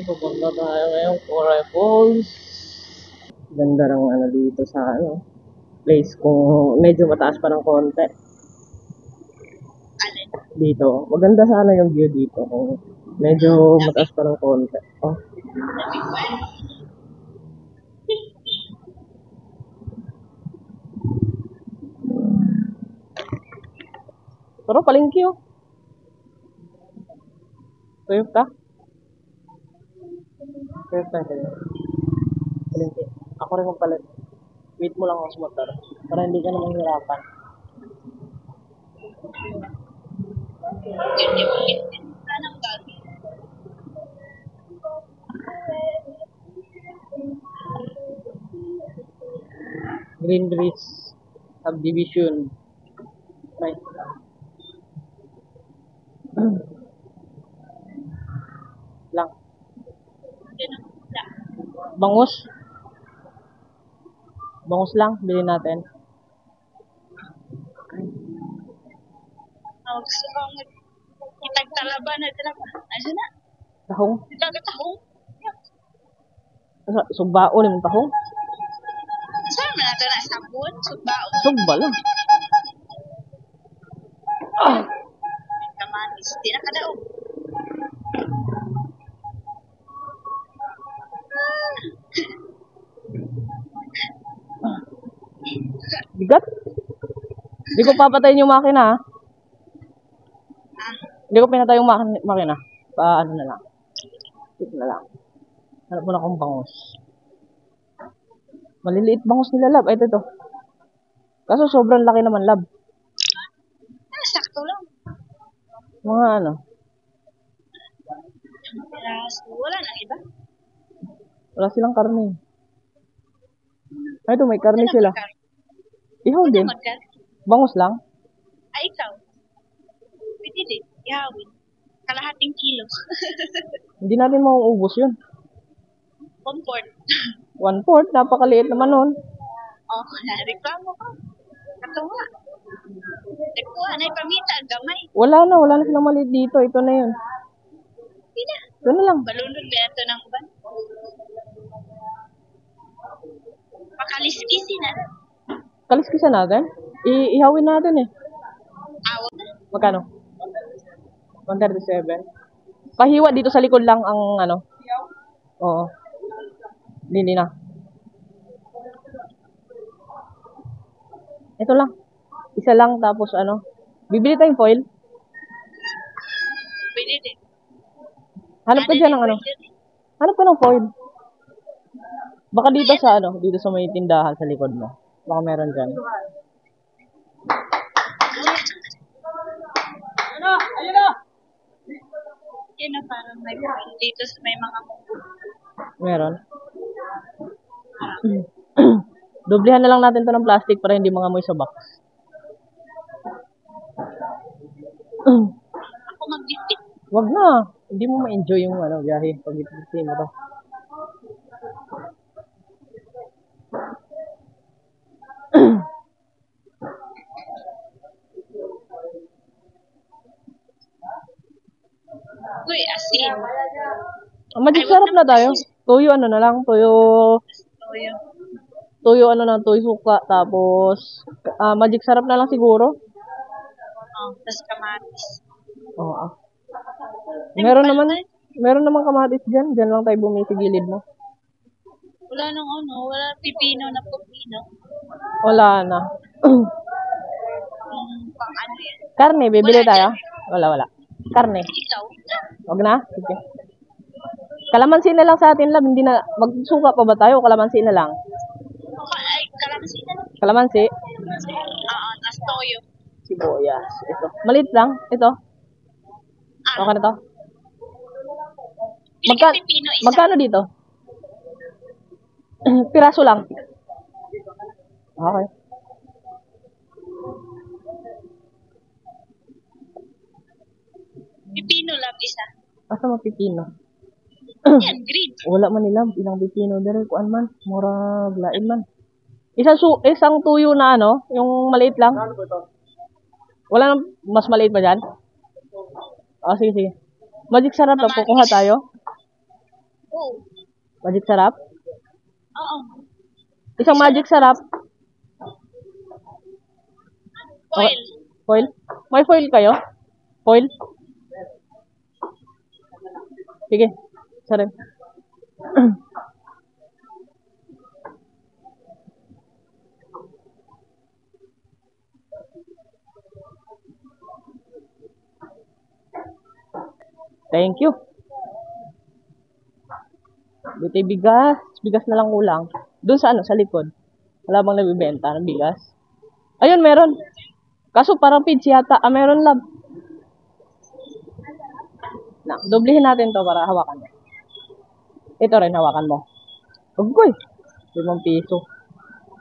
Pupunta tayo ngayon, Coral Falls. Ganda ng ano dito sa place kung medyo mataas pa ng konti. Dito, maganda sana yung view dito kung medyo mataas pa ng konti. Oh. Pero palengke oh. Tuyok ka? Tuyok ka sa'yo. Palengke. Ako rin magpalit. Wait mo lang ako sa motor. Para hindi ka na mahirapan. Green Bridge Subdivision. Right. Lang. Bangus. Bangus lang, bilhin natin. Gusto kong itagtalaban na talaga. Ano na? Tahong. Itagtahong? Sugbao yung tahong. Saan mo natin na sabon? Sugbao? Sugba lang. Kamatis. Di na kadaog. Bigat. Hindi ko papatayin yung makina ha. Hindi ko pinatay yung makina. Ano na lang. Ito na lang. Hanap mo na akong bangus. Maliliit bangus nila, lab. Ay, ito. Kaso sobrang laki naman, lab. Sakto lang. Mga ano. Wala na iba. Wala silang karne. Ay, ito, may karne sila. Ihaw din. Bangus lang. Ay, ikaw. Pwede din. Ihawin. Kalahating kilo. Hindi natin mauubos yun. 1/4. 1/4, napakaliit naman nun. Oh, reklamo ko. Ito nga. Nagkuha na ipamita, gamay. Wala na silang maliit dito. Ito na yun. Hindi na. Ito na lang. Balunod ba ito ng uban? Pakaliskisi na. Kaliskisan natin. Ihawin natin eh. Awag na. Magkano? 137. Pahiwa dito sa likod lang ang ano. Oo. Hindi na. Ito lang. Isa lang tapos ano. Bibili tayong foil. Pwede din. Hanap ka dyan ng ano. Hanap ka ng foil. Baka dito sa ano. Dito sa may tindahan sa likod mo. Baka meron dyan. Ayun na! Yan na parang may point dito sa may mga munggo. Meron. Doblehan na lang natin to ng plastic para hindi mangamoy sa box. Ako mag-bitbit. Wag na. Hindi mo ma-enjoy yung ano, biyahe pag bitbitin mo to. Uy, asin. Magic sarap na tayo. Tuyo ano na lang, tuyo ano na, tuyo suka, tapos magic sarap na lang siguro. Oh, tas kamatis. Oo. Meron naman kamatis diyan. Diyan lang tayo bumili sa gilid mo. Wala nang ano, wala pipino na pupino. Wala na. Pang ano yan. Karne, bibili tayo? Wala. Karne. Ikaw? Wag na? Sige. Kalamansi na lang sa atin, lab. Hindi na, magsuka pa ba tayo? Kalamansi na lang. Ay, kalamansi na lang. Kalamansi? Oo, tas toyo. Sibuyas. Ito. Maliit lang. Ito. Okay na to? Pipino isa. Magkano dito? Piraso lang. Okay. Pipino lang isa. Asa mo pipino? Yan, green. Wala man nila. Ilang pipino. Dari kuan man. Murag lain man. Isang tuyo na ano. Yung maliit lang. Wala nang mas maliit pa dyan? Sige. Magic sarap na. Kukuha tayo. Oo. Magic sarap? Oo. Isang magic sarap. Foil. Foil? May foil kayo? Foil? Sige. Isa rin. Thank you. Dito bigas. Bigas na lang kulang. Doon sa sa likod. Wala bang nabibenta ng bigas? Ayun, meron. Kaso parang pids yata. Meron lab. Doblehin natin to para hawakan mo. Ito rin, hawakan mo. Ugoy. 5 piso.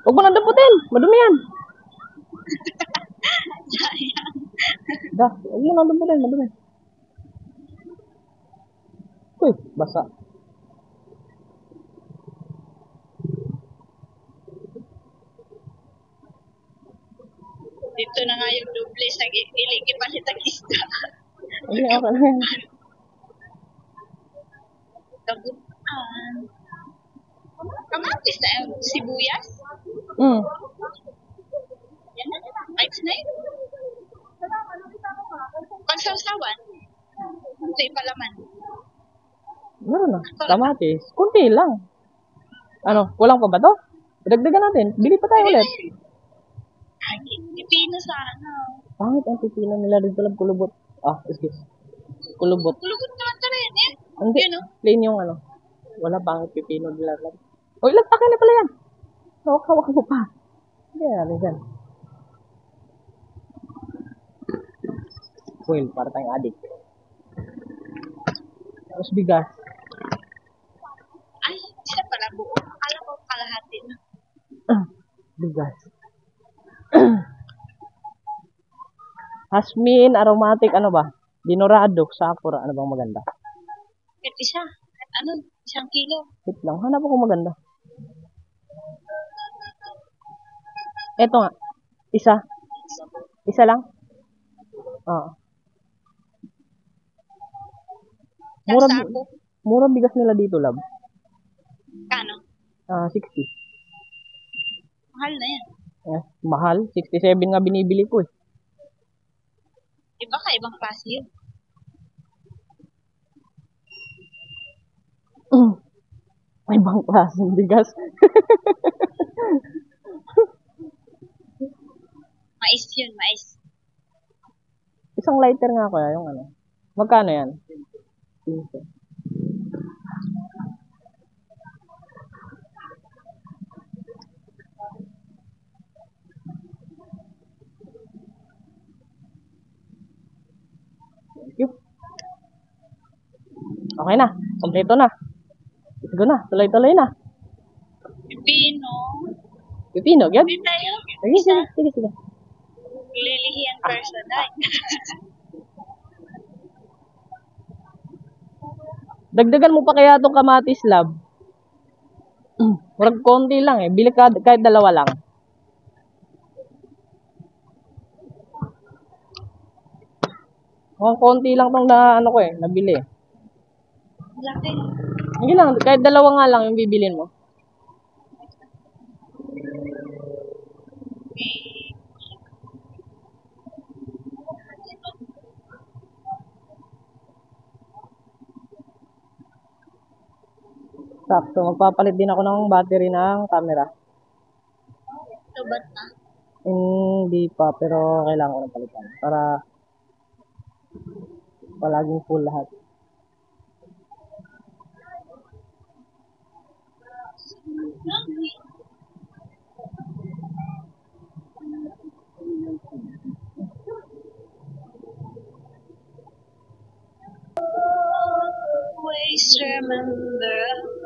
Huwag mo nang damputin. Madumi yan. Sayang. Huwag mo nang damputin. Madumi. Uy, basa. Dito na nga yung doble sa iligi pa si Tagista. Hindi, okay na yan. Kabutan. Kamatis na yung sibuyas. Yan na. Ice na yun. Pagsawsawan. Ito yung palaman. Meron na. Kamatis. Kunti lang. Ano, kulang pa ba to? Dagdagan natin. Bili pa tayo ulit. Pipino sana. Pangit ang pipino nila dito lang kulubot. Excuse. Kulubot. Kulubot naman ito rin eh. Hindi. Yun o. Plain yung Wala pangit pipino nila lang. Ilang akin na pala yan. Hawak mo pa. Hindi natin dyan. Foil, para tayong addict. Tapos bigas. Ay, isa pala buo. Akala ko kalahati na. Bigas. Hasmin, aromatic, ano ba? Dinorado, sakura, ano bang maganda? Kahit isa. Kahit ano, 1 kilo. Wait lang, hanap ako maganda. Eto nga. Isa lang? Oo. Mura bigas nila dito, lab. Kano? 60. Mahal na yan. Mahal. 67 nga binibili ko eh. Iba ka, ibang klase yun. Ibang klaseng bigas. Mais yun, mais. Isang lighter nga kaya yung Magkano yan? 15. Thank you. Okay na. Kompleto na. Let's go na. Tuloy-tuloy na. Pipino, gyud? Hindi tayo. Sige. Lilihian person ay. Dagdagan mo pa kaya itong kamatis, lab. Murag konti lang eh. Bili ka kahit 2 lang. Konti lang tong nabili. Laki. Hindi lang, kahit 2 nga lang yung bibilin mo. Sakto, magpapalit din ako ng battery ng camera. Tubat na. Hindi pa, pero kailangan ko ng palitan. Para palaging full lahat. Always remember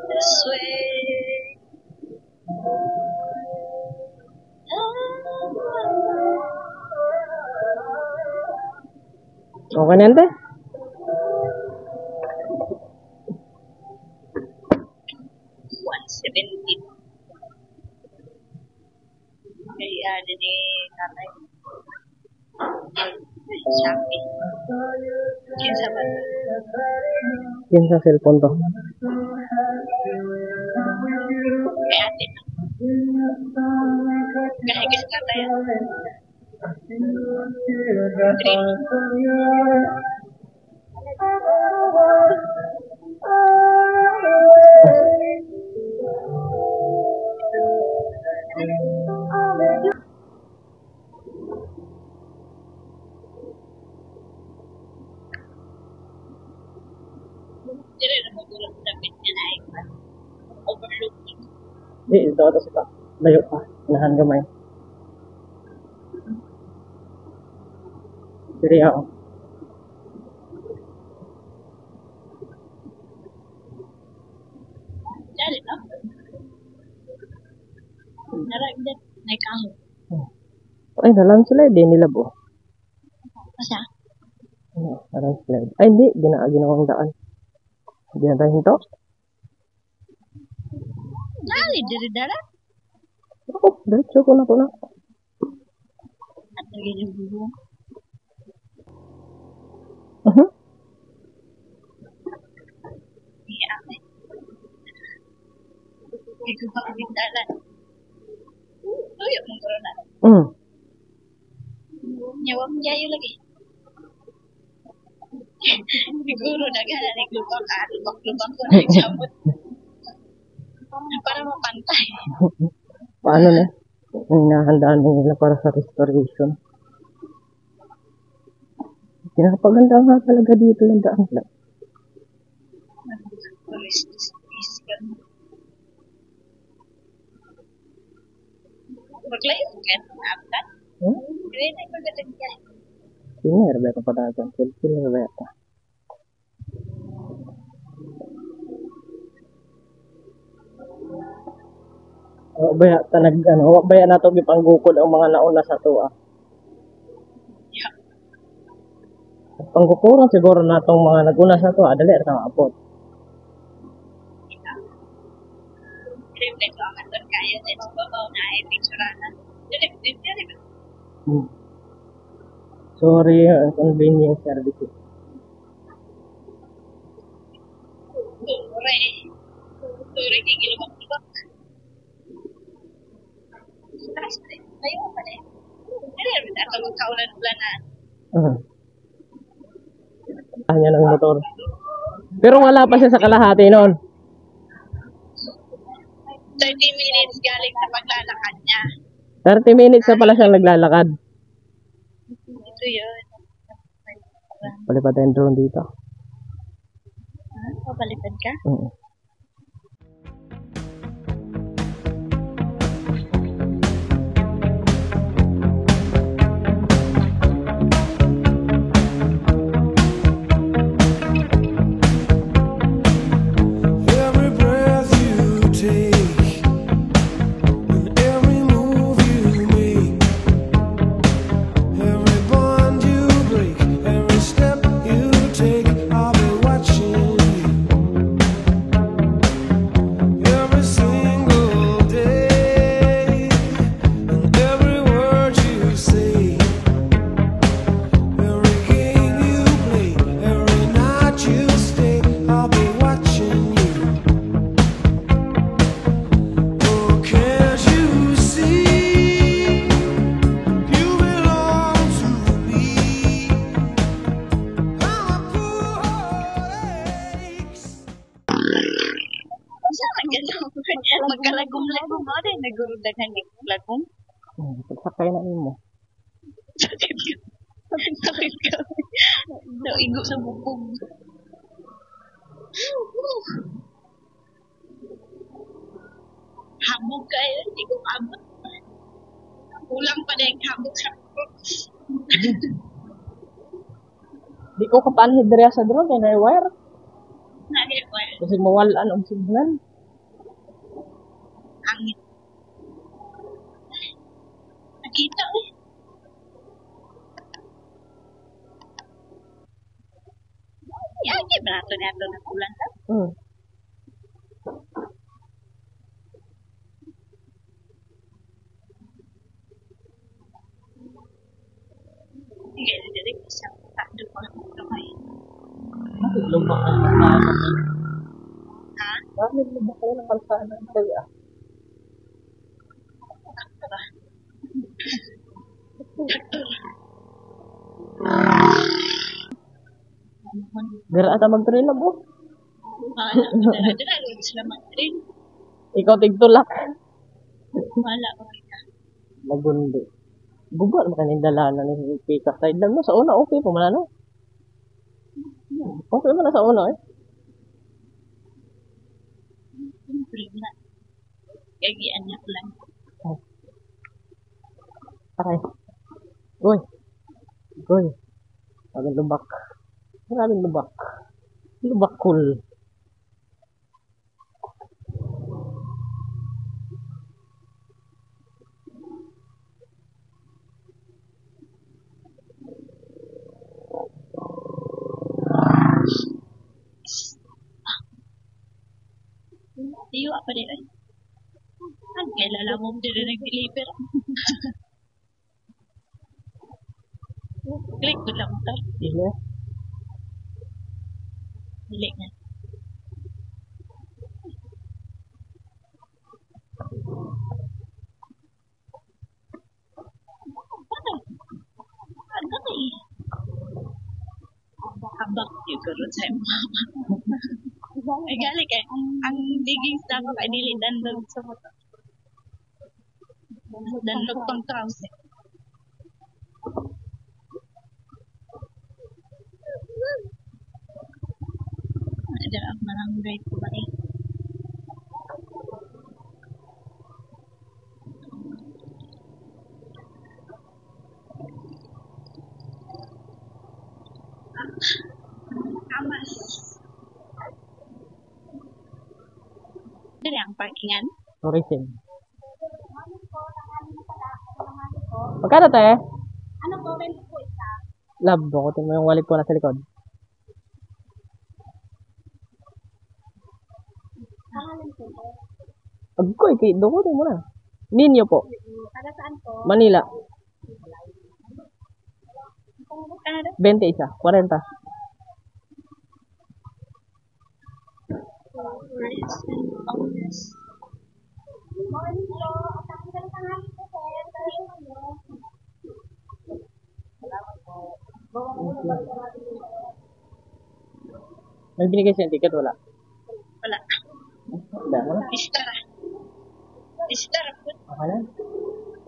this way. Okay na yan, te? 117. Kaya ni tatay. Shopee. Kinsa ba? Yan sa cellphone to. Kay ate. Gahigis na tayo. Dire na magulog dapat niya na overlooking. Di, ito sa layo pa. Nahan gamay. Diri ako. Dari na. Naragdat na ikaho. Ay, nalang sila. Di nila po. Masa? Nalang sila. Ay, hindi. Ginawang daan. Hindi na tayo hinto. Dari, dari dara. Oo, diretso ko na to na. At lagi yung bubo. Iya, ate. Ikaw pa kabindalan. Tuyo mong corona. Nyawa mo jayo lagi. Siguro naghahanap lubang ka. Lubang ko na nagsabot. Para mapantay. Paano na? Hinahandaan nila para sa restoration. Pinakapaganda nga talaga dito yung daan lang. Maglayo ka na apat. Hindi na magandang yan. Sini Rebecca padagan. Sini Rebecca. Baya tanag baya nato gipanggukod ang mga nauna sa tuwa. Panggukuran siguro natong mga naguna sa tuwa, dali ra maapot. Siyempre ko ang aton kayo din sa babaw na ay picturean. Dili. Sorry, convenience services. Sure, kikilubak-lubak. Taas na rin. Tayo pa rin. Dili rin ato magkaulan-ulanan. Kanya ng motor. Pero wala pa siya sa kalahati noon. 30 minutes galing sa paglalakad niya. 30 minutes na pala siyang naglalakad. Ito yun. Palipad tayong drone dito. Papalipad ka? Every breath you take and every move you make, every bond you break, every step you take, I'll be watching you every single day, and every word you say, every game you play, every night you stay, I'll be watching you. Oh, can't you see you belong to me? I'm a poor heartaches. Saan ganun? Magkalagom-lagom mo din. Nagurudaghan ni lagom. Pagsakay na mo. Sakit ka. Sakit ka. Naigo sa bubog. Habog ka yun. Hindi ko abot. Kulang pa na yung habog sa bubog. Di ko kapanhid diri sa drone kay na wire. Nag-require. Kasi mawalan ang signal. Angin. Nakita eh. Yagi ba nato na ito na kulang ka? Sige, dili ko siya. Takdo ko lang kamay. Lumak ang kalsada. Ha? Bakit lumak kayo ng kalsada? Kaya Dira ata mag-trail na po. Dala sila mag-train. Ikaw tigtulak. Wala ko kita. Nagundi. Bugot mo kanin dalanan ni Pika. Side lang no. Sa una, okay po man ano. Okay man na sa una eh. Siyempre na. Kagian niya ko lang. Aray. Goy. Goy. Maraming lubak. Maraming lubak. Lubak cool. Tiyo apa din ay. Ang kailala mo din nag-deliver. Click ko lang ito. Dili. Dili nga. Ano na eh? Habak yung kurot sa mama. Ay gali kay ang digging sa ko kay dili dandog sa motor. Dandog pang cross. Ada ang barangay ko ba eh. Amas. Dari ang parkingan. Tourism. Magkano tayo? Ano po, 20 po isa? Lab, bukutin mo yung wallet ko na sa likod. Pangalan po po. Agkoy, dukutin mo na. Ninyo po. Taga saan po? Manila. Canada? 20 isa. 40. Morning po. Tapos ka ng tanghali po, sir. May binigay siyang ticket, wala. Wala. Wala mo na. Istar. Istar po. Okay na.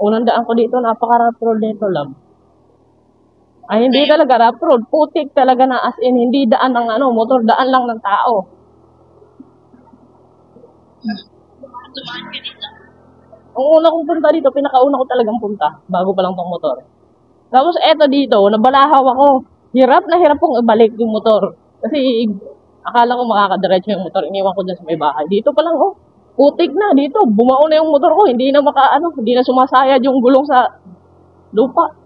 Unang daan ko dito, napaka-rough road dito lang. Ay, hindi talaga rough road. Putik talaga na as in, hindi daan ng motor, daan lang ng tao. Tumaan ka dito. Ang una kong punta dito, pinakauna ko talagang punta, bago pa lang tong motor. Tapos eto dito, nabalahaw ako. Hirap na hirap kong ibalik yung motor. Kasi akala ko makakadiretso yung motor, iniwan ko dyan sa may bahay. Dito pa lang, putik na dito. Bumao na yung motor ko, hindi na hindi na sumasayad yung gulong sa lupa.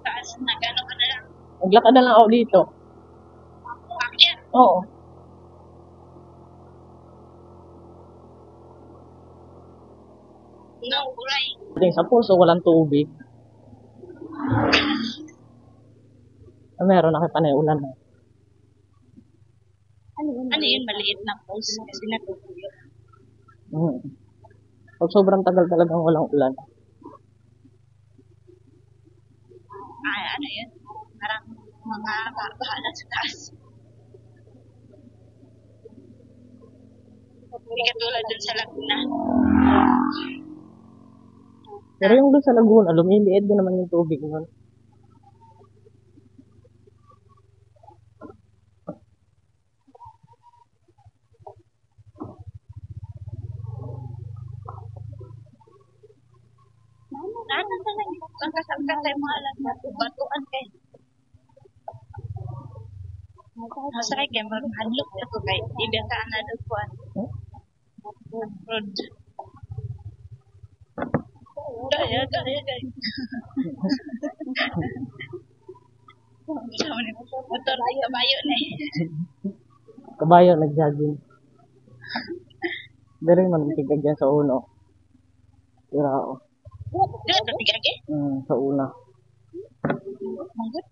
Taas na gano'n ka na lang. Naglakad na lang ako dito. Bakit? Oo. No, uray. Sa pulso, walang tubig. Meron na kayo panay ulan na. Ano yun? Maliit na post kasi natutuyo. Pag sobrang tagal talagang walang ulan. Ay, ano yun? Parang mga bahala sa taas. Hindi katulad dun sa Laguna. Pero yung doon sa Laguna, lumiliit din naman yung tubig nun. Ano na lang? Ang kasangkasay mga alam na batuan kayo. Masakay kayo, mag-hadlok ito kayo. Ibigkaan na doon po. Road. Daya. Motor ayo na eh. Kabayo, nag-jogging. Dari man tigag yan sa uno. Irao. Dito ito tigage? Sa una. Manggut?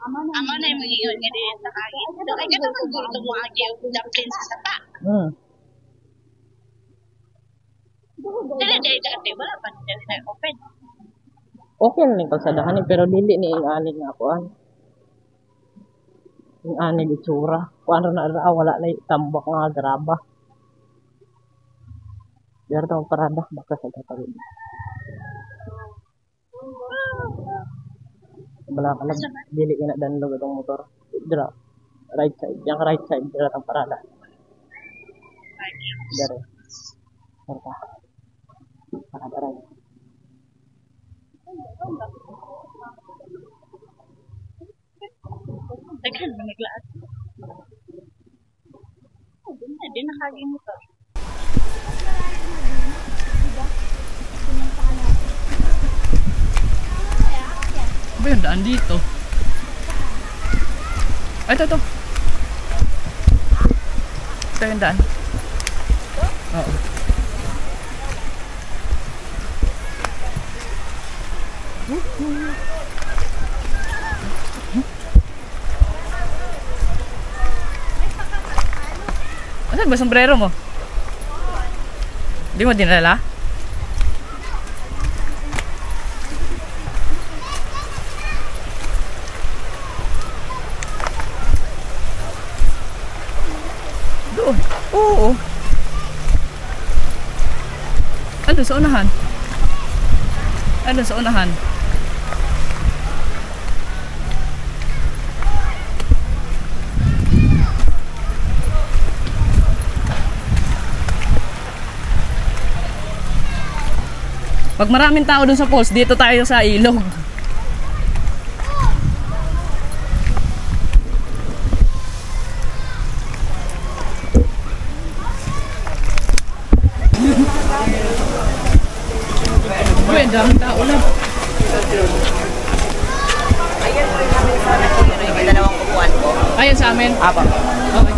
Ama na yung mag-iyon nga din sa kagit. Kaya ka naman guro ito mo agi yung dumpling sa sapa. dati, wala pa dili na open. Okay na ning kalsadahan ni pero dili ni ingani nga kuan. Ingani di tsura. Kuan ra na wala na tambak nga graba. Biar tong parada baka sa tatawid. Bala ka lang dili ina danlog itong motor. Dira right side, yang right side dira tong parada. Dere. Serta. Parada right. Daghan na naglaat. Oh, di na kagi mo to. Ba yung daan dito? Ay, ito. Ito yung daan. Oo. Asan ba sombrero mo? Di mo dinala? Doon. Oo. Ano sa unahan? Ano sa unahan? Pag maraming tao dun sa falls, dito tayo sa ilog. Uy, daming tao na. Ayan po yung namin sa nakikita yung dalawang kukuhan ko. Ayan sa amin. Apa. Okay.